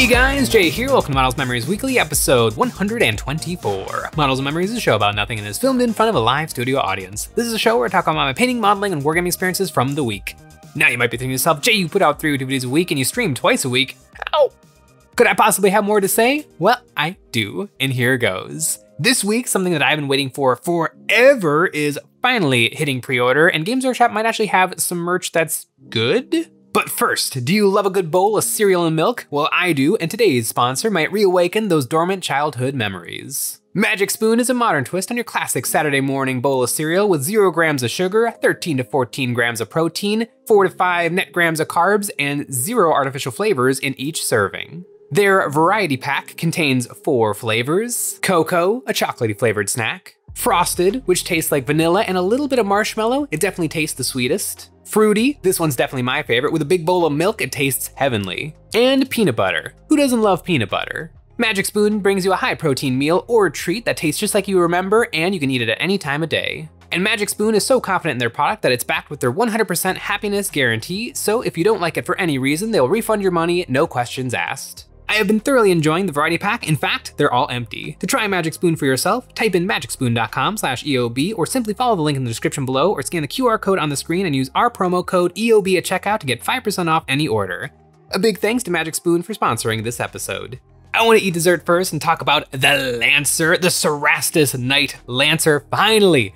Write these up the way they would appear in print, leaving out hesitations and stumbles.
Hey guys, Jay here, welcome to Models Memories Weekly, episode 124. Models and Memories is a show about nothing and is filmed in front of a live studio audience. This is a show where I talk about my painting, modeling, and wargaming experiences from the week. Now you might be thinking to yourself, Jay, you put out 3 YouTube videos a week and you stream twice a week. How could I possibly have more to say? Well, I do, and here goes. This week, something that I've been waiting for forever is finally hitting pre-order, and Games Workshop might actually have some merch that's good. But first, do you love a good bowl of cereal and milk? Well, I do, and today's sponsor might reawaken those dormant childhood memories. Magic Spoon is a modern twist on your classic Saturday morning bowl of cereal with 0 grams of sugar, 13 to 14 grams of protein, 4 to 5 net grams of carbs, and 0 artificial flavors in each serving. Their variety pack contains 4 flavors: cocoa, a chocolatey flavored snack; frosted, which tastes like vanilla and a little bit of marshmallow, it definitely tastes the sweetest; fruity, this one's definitely my favorite, with a big bowl of milk, it tastes heavenly; and peanut butter, who doesn't love peanut butter? Magic Spoon brings you a high protein meal or treat that tastes just like you remember, and you can eat it at any time of day. And Magic Spoon is so confident in their product that it's backed with their 100% happiness guarantee, so if you don't like it for any reason, they'll refund your money, no questions asked. I have been thoroughly enjoying the variety pack. In fact, they're all empty. To try Magic Spoon for yourself, type in magicspoon.com/EOB or simply follow the link in the description below or scan the QR code on the screen and use our promo code EOB at checkout to get 5% off any order. A big thanks to Magic Spoon for sponsoring this episode. I want to eat dessert first and talk about the Lancer, the Cerastus Knight Lancer. Finally,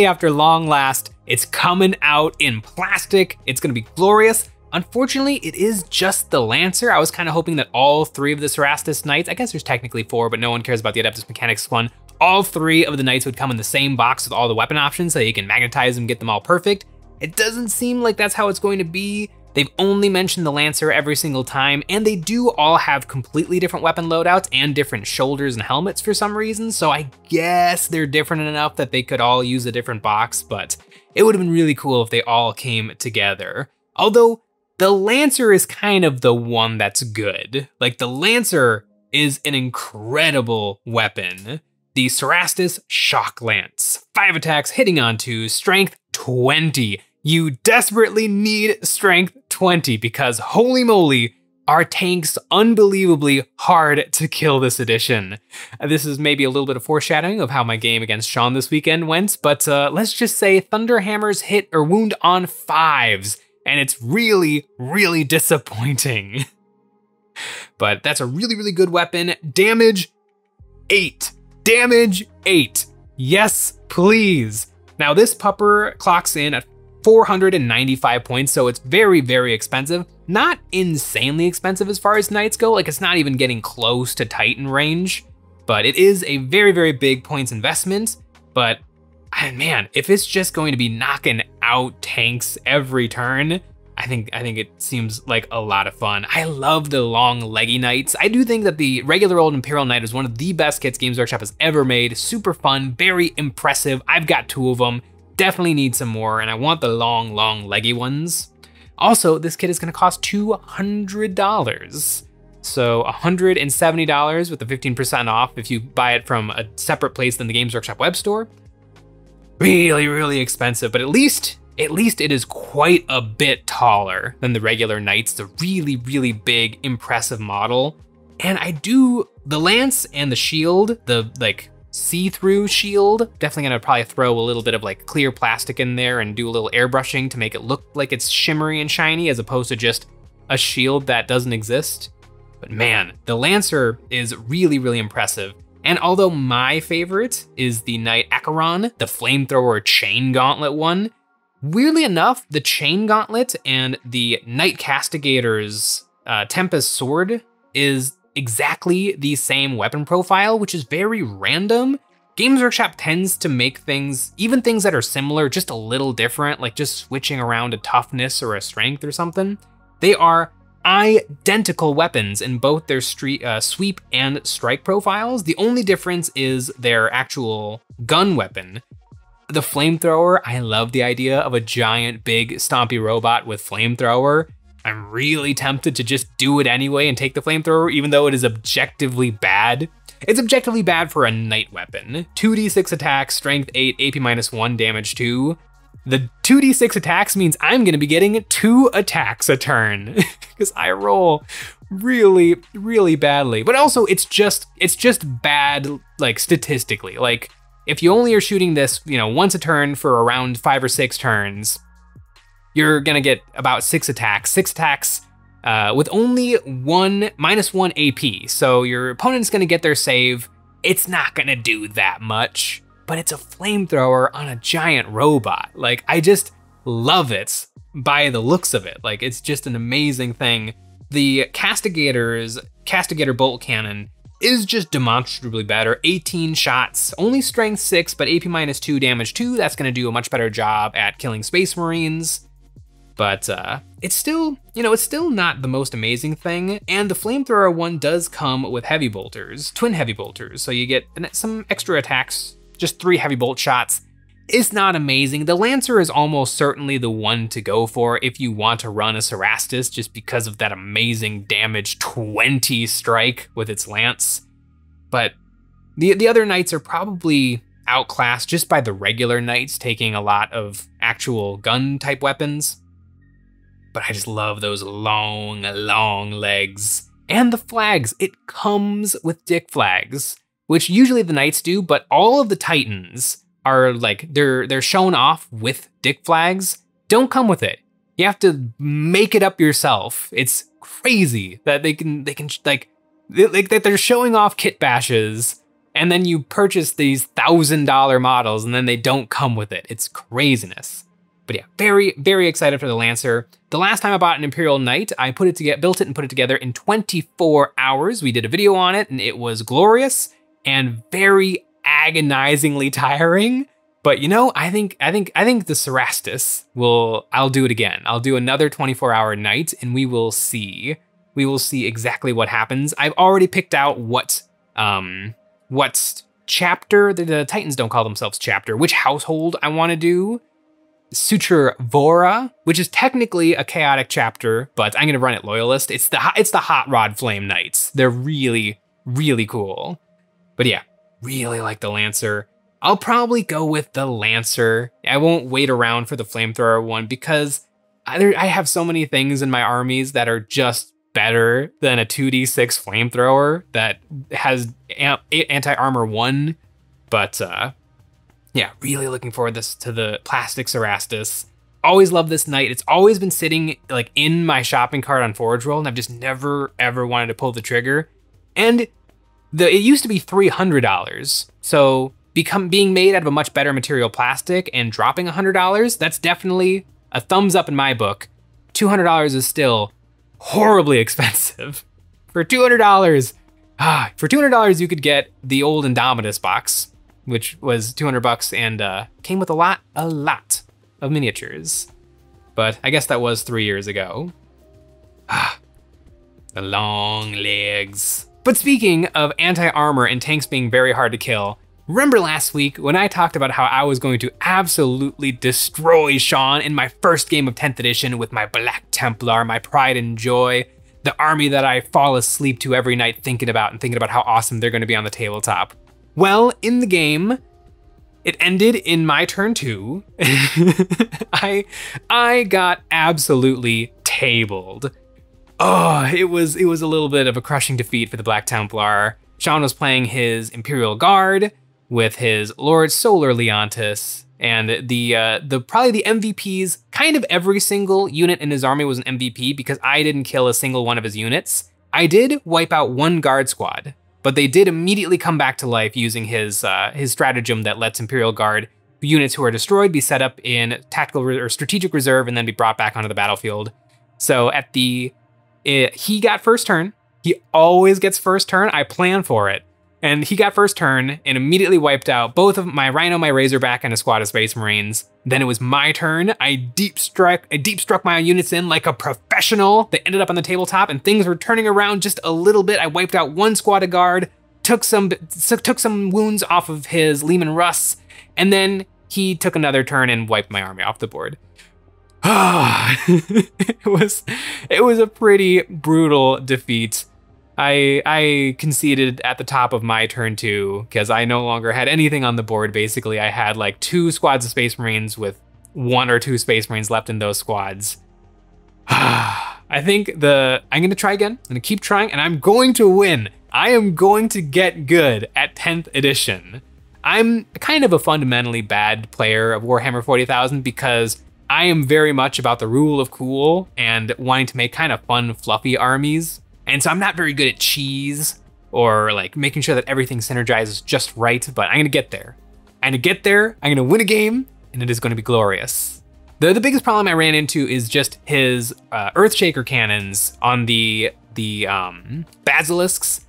after long last, it's coming out in plastic. It's gonna be glorious. Unfortunately, it is just the Lancer. I was kind of hoping that all 3 of the Cerastus Knights, I guess there's technically 4, but no one cares about the Adeptus Mechanicus one, all 3 of the Knights would come in the same box with all the weapon options so you can magnetize them, get them all perfect. It doesn't seem like that's how it's going to be. They've only mentioned the Lancer every single time, and they do all have completely different weapon loadouts and different shoulders and helmets for some reason, so I guess they're different enough that they could all use a different box, but it would have been really cool if they all came together. Although, the Lancer is kind of the one that's good. Like, the Lancer is an incredible weapon. The Cerastus Shock Lance. 5 attacks, hitting on 2, strength 20. You desperately need strength 20 because holy moly, are tanks unbelievably hard to kill this edition. This is maybe a little bit of foreshadowing of how my game against Sean this weekend went, but let's just say Thunderhammers hit or wound on 5s. And it's really, really disappointing. But that's a really, really good weapon. Damage 8. Damage 8. Yes, please. Now this pupper clocks in at 495 points, so it's very, very expensive. Not insanely expensive as far as knights go, like it's not even getting close to Titan range, but it is a very, very big points investment. But man, if it's just going to be knocking out tanks every turn, I think it seems like a lot of fun. I love the long leggy knights. I do think that the regular old Imperial Knight is one of the best kits Games Workshop has ever made. Super fun, very impressive. I've got 2 of them. Definitely need some more, and I want the long leggy ones. Also, this kit is gonna cost $200. So $170 with the 15% off if you buy it from a separate place than the Games Workshop web store. Really, really expensive, but at least it is quite a bit taller than the regular Knights, the really, really big, impressive model. And the Lance and the shield, the like see-through shield, definitely gonna probably throw a little bit of like clear plastic in there and do a little airbrushing to make it look like it's shimmery and shiny as opposed to just a shield that doesn't exist. But man, the Lancer is really, really impressive. And although my favorite is the Knight Acheron, the flamethrower chain gauntlet one, weirdly enough, the chain gauntlet and the Knight Castigator's Tempest sword is exactly the same weapon profile, which is very random. Games Workshop tends to make things, even things that are similar, just a little different, like just switching around a toughness or a strength or something. They are identical weapons in both their sweep and strike profiles. The only difference is their actual gun weapon. The flamethrower, I love the idea of a giant, big, stompy robot with flamethrower. I'm really tempted to just do it anyway and take the flamethrower, even though it is objectively bad. It's objectively bad for a knight weapon. 2d6 attack, strength 8, AP -1, damage 2. the 2d6 attacks means I'm gonna be getting 2 attacks a turn because I roll really, really badly. But also it's just bad, like statistically. Like if you only are shooting this, you know, once a turn for around 5 or 6 turns, you're gonna get about 6 attacks. 6 attacks with only -1 AP. So your opponent's gonna get their save. It's not gonna do that much, but it's a flamethrower on a giant robot. Like, I just love it by the looks of it. Like, it's just an amazing thing. The Castigator bolt cannon is just demonstrably better. 18 shots, only strength 6, but AP -2, damage 2. That's gonna do a much better job at killing Space Marines. But it's still, you know, it's still not the most amazing thing. And the flamethrower one does come with heavy bolters, twin heavy bolters. So you get some extra attacks, just 3 heavy bolt shots. It's not amazing. The Lancer is almost certainly the one to go for if you want to run a Cerastus, just because of that amazing damage 20 strike with its lance. But the other knights are probably outclassed just by the regular knights taking a lot of actual gun type weapons. But I just love those long, long legs. And the flags, it comes with dick flags, which usually the knights do, but all of the titans are like, they're shown off with dick flags. Don't come with it. You have to make it up yourself. It's crazy that they can like that they're showing off kit bashes, and then you purchase these $1,000 models and then they don't come with it. It's craziness. But yeah, very, very excited for the Lancer. The last time I bought an Imperial Knight, I built it and put it together in 24 hours. We did a video on it and it was glorious and very agonizingly tiring. But you know, I think the Cerastus I'll do it again. I'll do another 24-hour night and we will see. We will see exactly what happens. I've already picked out what chapter, the Titans don't call themselves chapter, which household I want to do. Suture Vora, which is technically a chaotic chapter, but I'm gonna run it loyalist. It's the Hot Rod Flame Knights. They're really, really cool. But yeah, really like the Lancer. I'll probably go with the Lancer. I won't wait around for the flamethrower one because I have so many things in my armies that are just better than a 2d6 flamethrower that has anti-armor 1, but yeah, really looking forward to the plastic Cerastus. Always love this knight. It's always been sitting like in my shopping cart on Forge World, and I've just never ever wanted to pull the trigger. And it used to be $300, so being made out of a much better material plastic and dropping $100, that's definitely a thumbs up in my book. $200 is still horribly expensive. For $200, you could get the old Indomitus box, which was $200 and came with a lot of miniatures. But I guess that was 3 years ago. The long legs. But speaking of anti-armor and tanks being very hard to kill, remember last week when I talked about how I was going to absolutely destroy Sean in my first game of 10th edition with my Black Templar, my pride and joy, the army that I fall asleep to every night thinking about how awesome they're gonna be on the tabletop. Well, in the game, it ended in my turn 2. I got absolutely tabled. Oh, it was a little bit of a crushing defeat for the Black Templar. Sean was playing his Imperial Guard with his Lord Solar Leontis, and probably the MVPs, kind of every single unit in his army was an MVP because I didn't kill a single one of his units. I did wipe out 1 guard squad, but they did immediately come back to life using his stratagem that lets Imperial Guard units who are destroyed be set up in tactical or strategic reserve and then be brought back onto the battlefield. So he got first turn. He always gets first turn. I plan for it. And he got first turn and immediately wiped out both of my Rhino, my Razorback, and a squad of Space Marines. Then it was my turn. I deep struck my units in like a professional. They ended up on the tabletop and things were turning around just a little bit. I wiped out 1 squad of guard, took some wounds off of his Lehman Russ, and then he took another turn and wiped my army off the board. It was a pretty brutal defeat. I conceded at the top of my turn 2 because I no longer had anything on the board. Basically, I had like 2 squads of Space Marines with 1 or 2 Space Marines left in those squads. I think I'm gonna try again. I'm gonna keep trying, and I'm going to win. I am going to get good at 10th edition. I'm kind of a fundamentally bad player of Warhammer 40,000 because I am very much about the rule of cool and wanting to make kind of fun, fluffy armies. And so I'm not very good at cheese or like making sure that everything synergizes just right, but I'm gonna get there. I'm gonna get there, I'm gonna win a game, and it is gonna be glorious. The biggest problem I ran into is just his Earthshaker cannons on the basilisks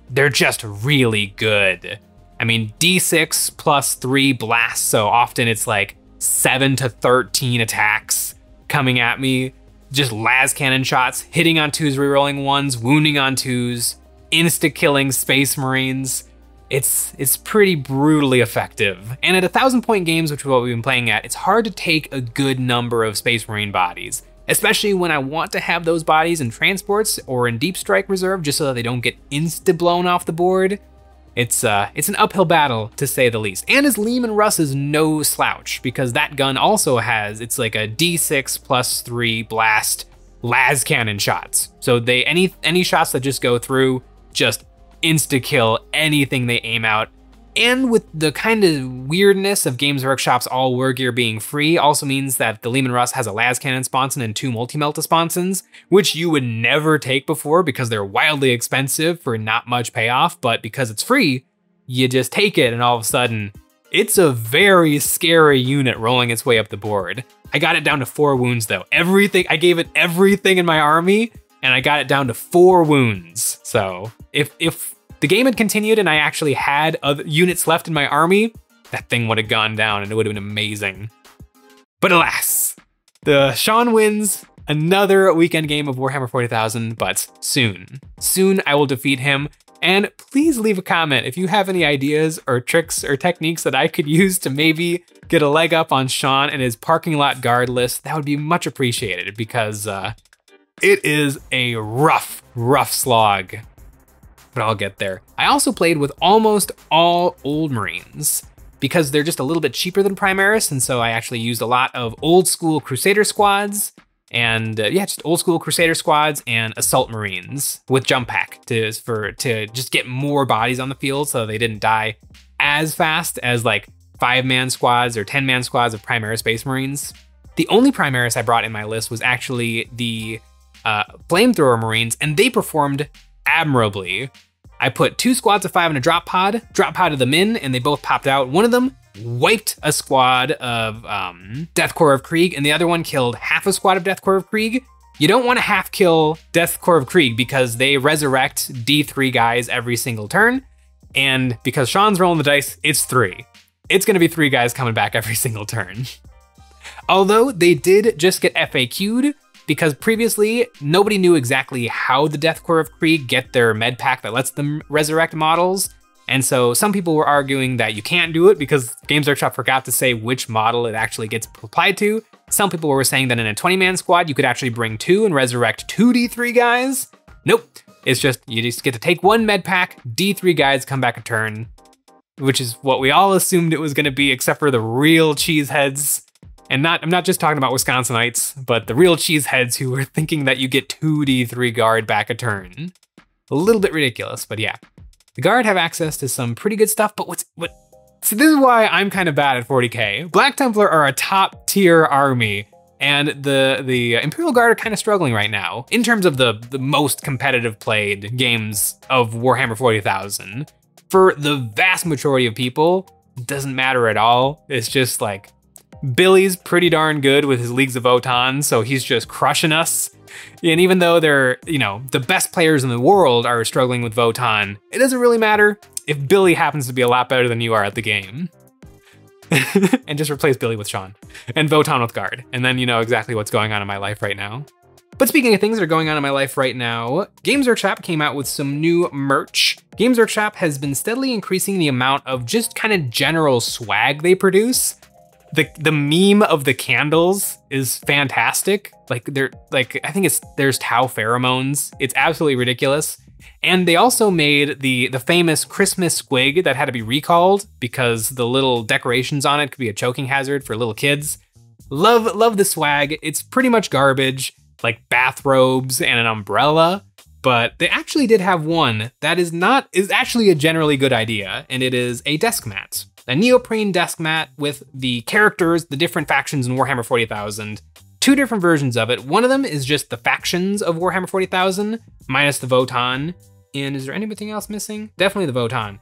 they're just really good. I mean, D6 plus 3 blasts, so often it's like 7 to 13 attacks coming at me. Just las cannon shots, hitting on 2s, rerolling 1s, wounding on 2s, insta-killing Space Marines. It's pretty brutally effective. And at 1,000-point games, which is what we've been playing at, it's hard to take a good number of Space Marine bodies, especially when I want to have those bodies in transports or in Deep Strike Reserve just so that they don't get insta-blown off the board. It's an uphill battle, to say the least. And his Lehman Russ is no slouch, because that gun also has, it's like a D6 plus 3 blast las cannon shots. So any shots that just go through, just insta-kill anything they aim out. And with the kind of weirdness of Games Workshop's all war gear being free also means that the Lehman Russ has a las cannon sponson and 2 multi-melt sponsons, which you would never take before because they're wildly expensive for not much payoff, but because it's free, you just take it and all of a sudden, it's a very scary unit rolling its way up the board. I got it down to 4 wounds though. I gave it everything in my army, and I got it down to 4 wounds. So if the game had continued and I actually had other units left in my army, that thing would have gone down and it would have been amazing. But alas, Sean wins another weekend game of Warhammer 40,000, but soon. Soon I will defeat him. And please leave a comment if you have any ideas or tricks or techniques that I could use to maybe get a leg up on Sean and his parking lot guard list. That would be much appreciated because it is a rough slog. But I'll get there. I also played with almost all old Marines because they're just a little bit cheaper than Primaris, and so I actually used a lot of old school Crusader squads and just old school Crusader squads and Assault Marines with jump pack to just get more bodies on the field so they didn't die as fast as like 5-man squads or 10-man squads of Primaris Space Marines. The only Primaris I brought in my list was actually the Flamethrower Marines, and they performed admirably. I put 2 squads of 5 in a drop podded them in, and they both popped out. One of them wiped a squad of Death Corps of Krieg, and the other one killed half a squad of Death Corps of Krieg. You don't want to half kill Death Corps of Krieg because they resurrect D3 guys every single turn, and because Sean's rolling the dice, it's 3. It's gonna be 3 guys coming back every single turn. Although they did just get FAQ'd, because previously, nobody knew exactly how the Death Corps of Krieg get their med pack that lets them resurrect models. And so some people were arguing that you can't do it because Games Workshop forgot to say which model it actually gets applied to. Some people were saying that in a 20-man squad, you could actually bring 2 and resurrect 2 D3 guys. Nope, it's just, you just get to take 1 med pack, D3 guys come back a turn, which is what we all assumed it was gonna be, except for the real cheeseheads. And I'm not just talking about Wisconsinites, but the real cheeseheads who were thinking that you get 2 D3 guard back a turn. A little bit ridiculous, but yeah. The guard have access to some pretty good stuff, but so this is why I'm kind of bad at 40k. Black Templar are a top tier army, and the Imperial Guard are kind of struggling right now in terms of the most competitive played games of Warhammer 40,000. For the vast majority of people, it doesn't matter at all. It's just like, Billy's pretty darn good with his Leagues of Votann, so he's just crushing us. And even though they're, the best players in the world are struggling with Votann, it doesn't really matter if Billy happens to be a lot better than you are at the game. And just replace Billy with Sean and Votann with Guard. And then you know exactly what's going on in my life right now. But speaking of things that are going on in my life right now, Games Workshop came out with some new merch. Games Workshop has been steadily increasing the amount of just kind of general swag they produce. The meme of the candles is fantastic. I think there's Tau pheromones. It's absolutely ridiculous. And they also made the famous Christmas squig that had to be recalled because the little decorations on it could be a choking hazard for little kids. Love the swag. It's pretty much garbage, like bathrobes and an umbrella, but they actually did have one that is actually a generally good idea, and it is a desk mat. A neoprene desk mat with the characters, the different factions in Warhammer 40,000. Two different versions of it. One of them is just the factions of Warhammer 40,000, minus the Votann. And is there anything else missing? Definitely the Votann,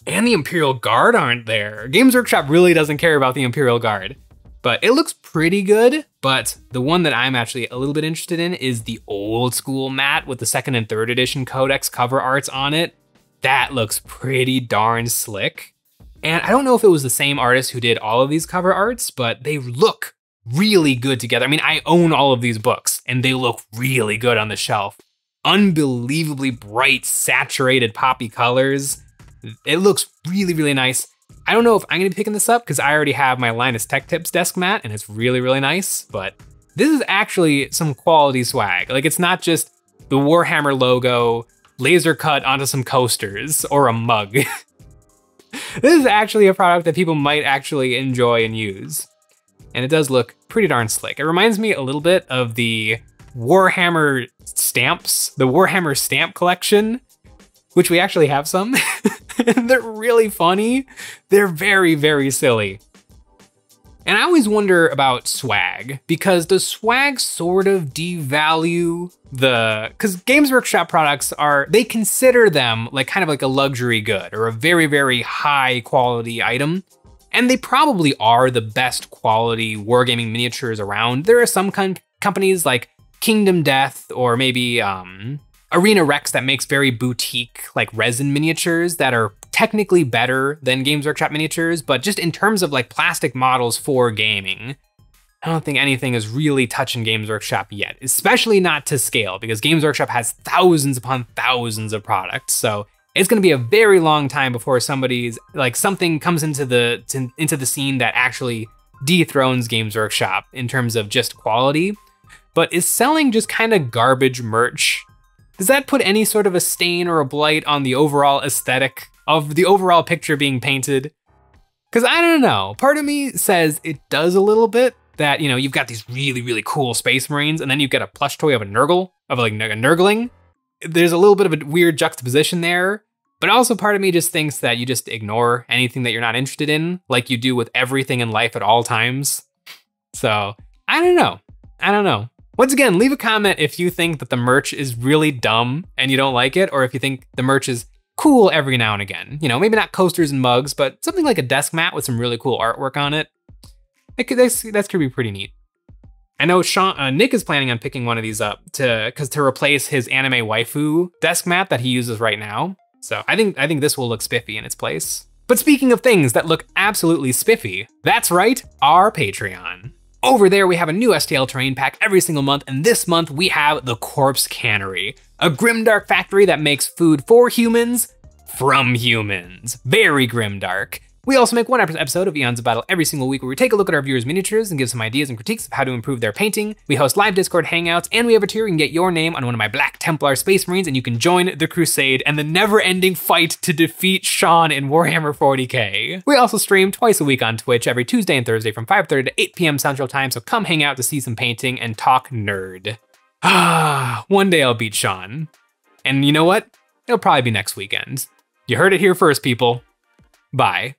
and the Imperial Guard aren't there. Games Workshop really doesn't care about the Imperial Guard, but it looks pretty good. But the one that I'm actually a little bit interested in is the old school mat with the 2nd and 3rd edition Codex cover arts on it. That looks pretty darn slick. And I don't know if it was the same artist who did all of these cover arts, but they look really good together. I mean, I own all of these books and they look really good on the shelf. Unbelievably bright, saturated poppy colors. It looks really, really nice. I don't know if I'm gonna be picking this up because I already have my Linus Tech Tips desk mat and it's really, really nice, but this is actually some quality swag. Like, it's not just the Warhammer logo laser cut onto some coasters or a mug. This is actually a product that people might actually enjoy and use. And it does look pretty darn slick. It reminds me a little bit of the Warhammer stamps, the Warhammer stamp collection, which we actually have some. They're really funny. They're very, very silly. And I always wonder about swag, because does swag sort of devalue because Games Workshop products they consider them like kind of like a luxury good or a very, very high quality item. And they probably are the best quality wargaming miniatures around. There are some companies like Kingdom Death or maybe Arena Rex that makes very boutique like resin miniatures that are technically better than Games Workshop miniatures, but just in terms of like plastic models for gaming, I don't think anything is really touching Games Workshop yet, especially not to scale, because Games Workshop has thousands upon thousands of products. So it's gonna be a very long time before something comes into the scene that actually dethrones Games Workshop in terms of just quality. But is selling just kind of garbage merch, does that put any sort of a stain or a blight on the overall aesthetic of the overall picture being painted? Because I don't know, part of me says it does a little bit, that, you know, you've got these really, really cool Space Marines and then you get a plush toy of a Nurgle, of like a Nurgling. There's a little bit of a weird juxtaposition there, but also part of me just thinks that you just ignore anything that you're not interested in, like you do with everything in life at all times. So I don't know. Once again, leave a comment if you think that the merch is really dumb and you don't like it, or if you think the merch is cool every now and again. You know, maybe not coasters and mugs, but something like a desk mat with some really cool artwork on it. That's gonna be pretty neat. I know Nick is planning on picking one of these up to replace his anime waifu desk mat that he uses right now. So I think this will look spiffy in its place. But speaking of things that look absolutely spiffy, that's right, our Patreon. Over there, we have a new STL terrain pack every single month, and this month we have the Corpse Cannery, a grimdark factory that makes food for humans, from humans. Very grimdark. We also make one episode of Eons of Battle every single week where we take a look at our viewers' miniatures and give some ideas and critiques of how to improve their painting. We host live Discord hangouts, and we have a tier where you can get your name on one of my Black Templar Space Marines, and you can join the crusade and the never-ending fight to defeat Sean in Warhammer 40k. We also stream twice a week on Twitch every Tuesday and Thursday from 5:30 to 8 p.m. Central Time, so come hang out to see some painting and talk nerd. One day I'll beat Sean. And you know what? It'll probably be next weekend. You heard it here first, people. Bye.